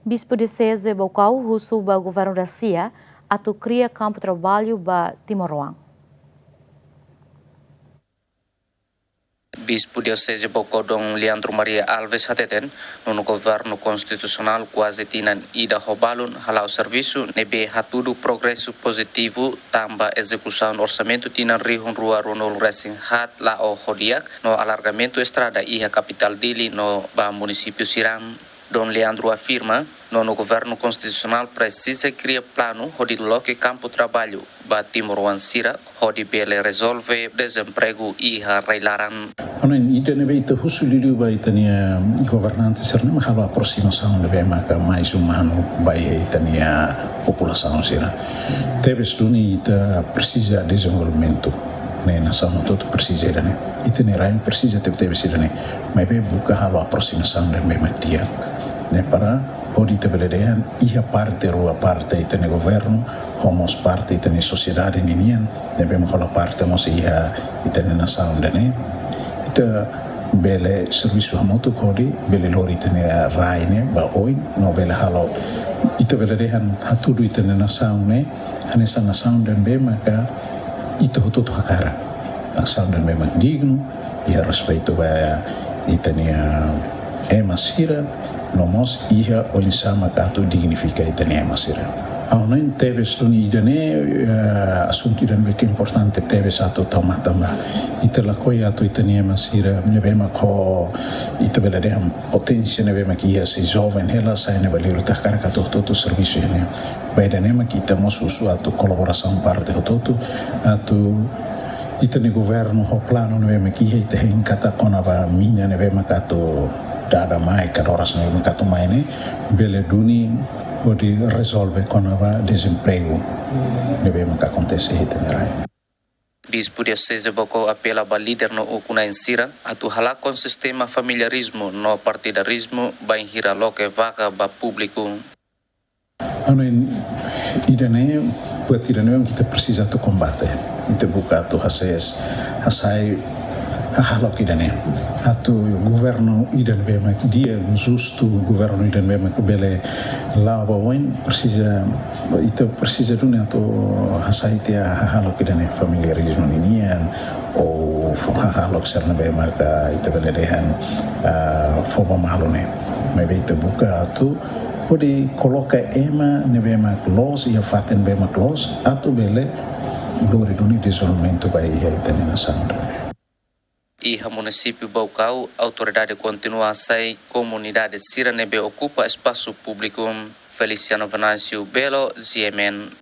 Bispo de Cese Bocau rusuba governo da CIA atau cria campo de trabalho ba Timor-Leste. Bispo Diocese Bocodong Leandro Maria Alves Hateten, no governo constitucional quase tinan ida robalun halau serviço nebe hatudo progresso positivo tamba execução orçamento tinan rihun rua ronol racing hat la o hodiak no alargamento estrada iha capital dili no ba município Siram. Don Leandro afirma no governo constitucional precisa criar plano onde loque campo trabalho ba Timor Sira onde bele resolve desemprego e reilaran. Onen ida nebe ita husulidu ba itania governante serna mahalo aproximação nebe maka mais humano ba itania população sira. Tebes duni ita precisa desenvolvimento ne nação todo precisa ne. Itinerário precisa tebe sira ne. Mas be buka halo aproximação nebe matia. Ne para odi tebeledean iha parte rua parte itene governo homos parte itene sociedade ninian nebe mahalo parte mos iha itene nação ne. Bele serviço hamoto kodi bele lori tene raine ba oin no bele halo ita bele dehan hatudu itene nasaun ne hanesa nasaun dan be maka ita hototo hakara nasaun dan be mak digno ia respeito ba itene masira nomos iha oin sama katu dignifica itene masira. Aonen tebes duni idane assunti dan beke importante tebes atau tama ita lakoi atau itania masira nebema ko ita bela deham potensia nebema kia si jovem hela sai nebali rutar cara toto serviço ne baida nema kita mosusu atau kolaboração parte toto atau ita ne governo ho plano nebema kia ita hinkata kona ba minha nebema kato dada mai kadoras nebema kato mai ne bele duni pode resolve quando há desemprego. Devemos que aconteça em Itinerário. Bispo Diocese Bocau apela para líder no Ukuna Insira atu halak kon sistema familiarismo no partidarismo ba hira loke vaga ba público. Ano idane buat idane kita precisa tu combate. Kita buka tu hasai halok idane atu governo idan bema dia justo governo idan bema bele lava wen precisa dunia tu hasai tia halok idane familiarismo ninian o halok serna bema ka ita bele dehan foba malone mebe ita buka atu pode coloca ema ne bema close ia faten bema close atu bele lori duni desenvolvimento ba ia ita na sandra. Iha município Bocau, autoridade continua a sair, comunidade Sira nebe ocupa espaço público. Feliciano Venâncio Belo, GMN.